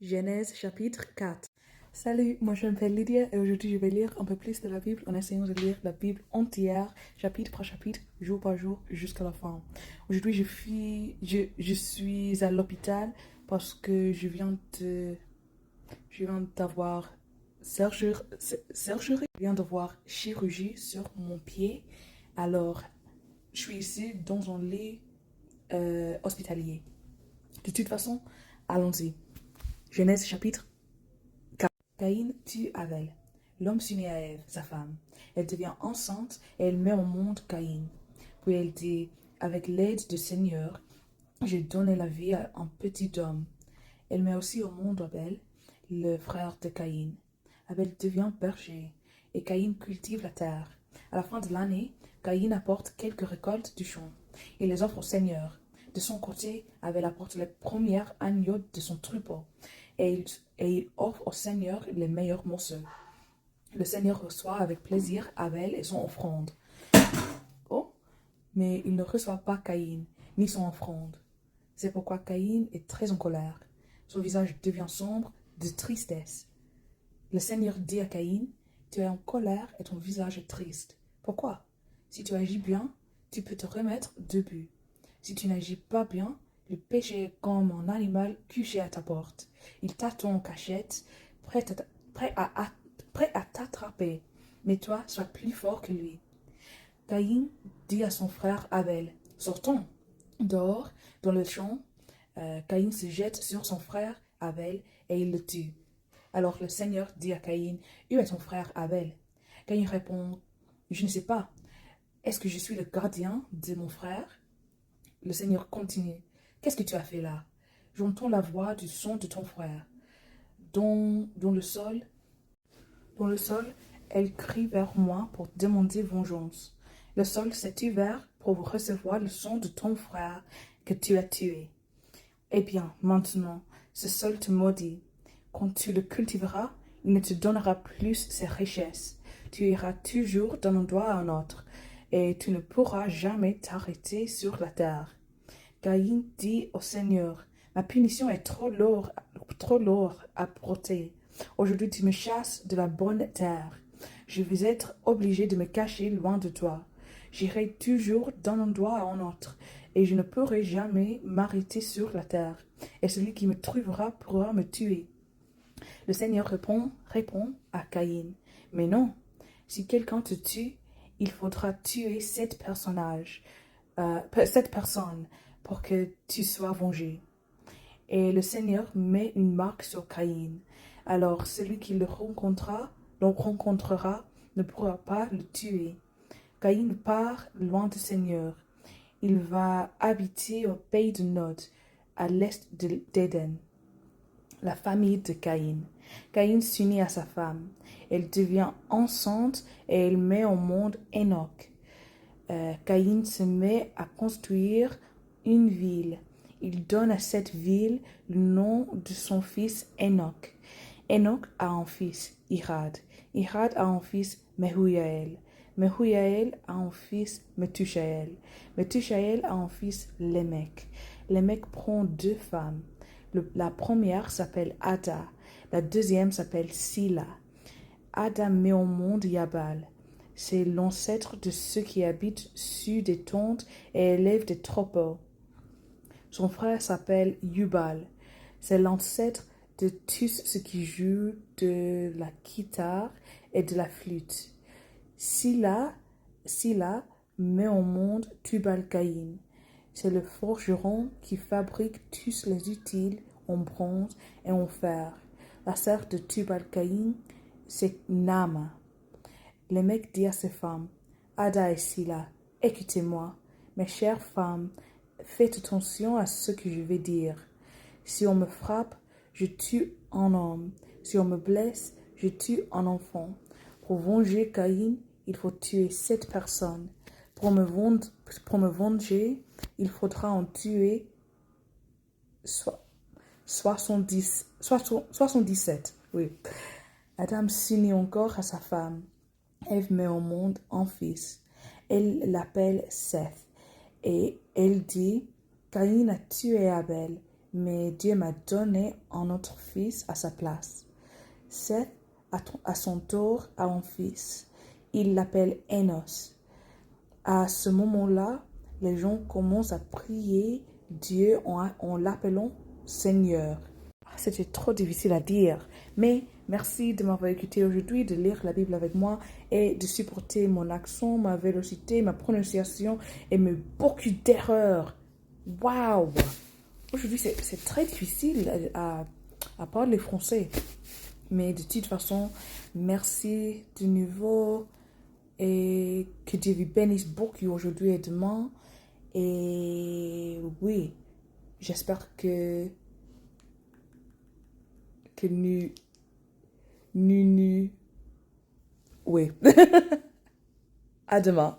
Genèse chapitre 4. Salut, moi je m'appelle Lydia et aujourd'hui je vais lire un peu plus de la Bible en essayant de lire la Bible entière, chapitre par chapitre, jour par jour, jusqu'à la fin. Aujourd'hui je suis à l'hôpital parce que je viens d'avoir surgery, je viens d'avoir chirurgie sur mon pied. Alors, je suis ici dans un lit hospitalier. De toute façon, allons-y. Genèse chapitre 4. Caïn tue Abel. L'homme s'unit à Ève, sa femme. Elle devient enceinte et elle met au monde Caïn. Puis elle dit, avec l'aide du Seigneur, j'ai donné la vie à un petit homme. Elle met aussi au monde Abel, le frère de Caïn. Abel devient berger et Caïn cultive la terre. À la fin de l'année, Caïn apporte quelques récoltes du champ et les offre au Seigneur. De son côté, Abel apporte les premières agneaux de son troupeau et il offre au Seigneur les meilleurs morceaux. Le Seigneur reçoit avec plaisir Abel et son offrande. Oh, mais il ne reçoit pas Caïn ni son offrande. C'est pourquoi Caïn est très en colère. Son visage devient sombre de tristesse. Le Seigneur dit à Caïn, tu es en colère et ton visage est triste. Pourquoi? Si tu agis bien, tu peux te remettre debout. Si tu n'agis pas bien, le péché est comme un animal couché à ta porte. Il t'attend en cachette, prêt à t'attraper. Mais toi, sois plus fort que lui. Caïn dit à son frère Abel, sortons. Dehors, dans le champ, Caïn se jette sur son frère Abel et il le tue. Alors le Seigneur dit à Caïn, où est ton frère Abel? Caïn répond, je ne sais pas. Est-ce que je suis le gardien de mon frère? Le Seigneur continue, qu'est-ce que tu as fait là? J'entends la voix du son de ton frère. Dans le sol, elle crie vers moi pour demander vengeance. Le sol s'est ouvert pour recevoir le son de ton frère que tu as tué. Eh bien, maintenant, ce sol te maudit. Quand tu le cultiveras, il ne te donnera plus ses richesses. Tu iras toujours d'un endroit à un autre, et tu ne pourras jamais t'arrêter sur la terre. Caïn dit au Seigneur, ma punition est trop lourde à porter. Aujourd'hui, tu me chasses de la bonne terre. Je vais être obligé de me cacher loin de toi. J'irai toujours d'un endroit à un autre, et je ne pourrai jamais m'arrêter sur la terre. Et celui qui me trouvera pourra me tuer. Le Seigneur répond à Caïn, mais non, si quelqu'un te tue, il faudra tuer cette personne pour que tu sois vengé. Et le Seigneur met une marque sur Caïn. Alors celui qui le rencontrera ne pourra pas le tuer. Caïn part loin du Seigneur. Il va habiter au pays de Nod, à l'est d'Éden. La famille de Caïn. Caïn s'unit à sa femme. Elle devient enceinte et elle met au monde Enoch. Caïn se met à construire une ville. Il donne à cette ville le nom de son fils Enoch. Enoch a un fils, Irad. Irad a un fils, Mehujael. Mehujael a un fils, Methusaël. Methusaël a un fils, Lémec. Lémec prend deux femmes. La première s'appelle Ada. La deuxième s'appelle Sila. Ada met au monde Yabal. C'est l'ancêtre de ceux qui habitent sur des tentes et élèvent des troupeaux. Son frère s'appelle Yubal. C'est l'ancêtre de tous ceux qui jouent de la guitare et de la flûte. Sila met au monde Tubal-Caïn. C'est le forgeron qui fabrique tous les utiles en bronze et en fer. La sœur de Tubal-Caïn, c'est Nama. Le mec dit à ses femmes, Ada et Sila, écoutez-moi, mes chères femmes, faites attention à ce que je vais dire. Si on me frappe, je tue un homme. Si on me blesse, je tue un enfant. Pour venger Caïn, il faut tuer 7 personnes. Pour me venger, il faudra en tuer 77. Oui. Adam s'unit encore à sa femme. Ève met au monde un fils. Elle l'appelle Seth. Et elle dit, Caïn a tué Abel, mais Dieu m'a donné un autre fils à sa place. Seth, à son tour, a un fils. Il l'appelle Enos. À ce moment-là, les gens commencent à prier Dieu en l'appelant Seigneur. C'était trop difficile à dire, mais merci de m'avoir écouté aujourd'hui, de lire la Bible avec moi et de supporter mon accent, ma vélocité, ma prononciation et mes beaucoup d'erreurs. Waouh! Aujourd'hui, c'est très difficile à parler français. Mais de toute façon, merci de nouveau et que Dieu vous bénisse beaucoup aujourd'hui et demain. Et oui, j'espère que nous, oui. À demain.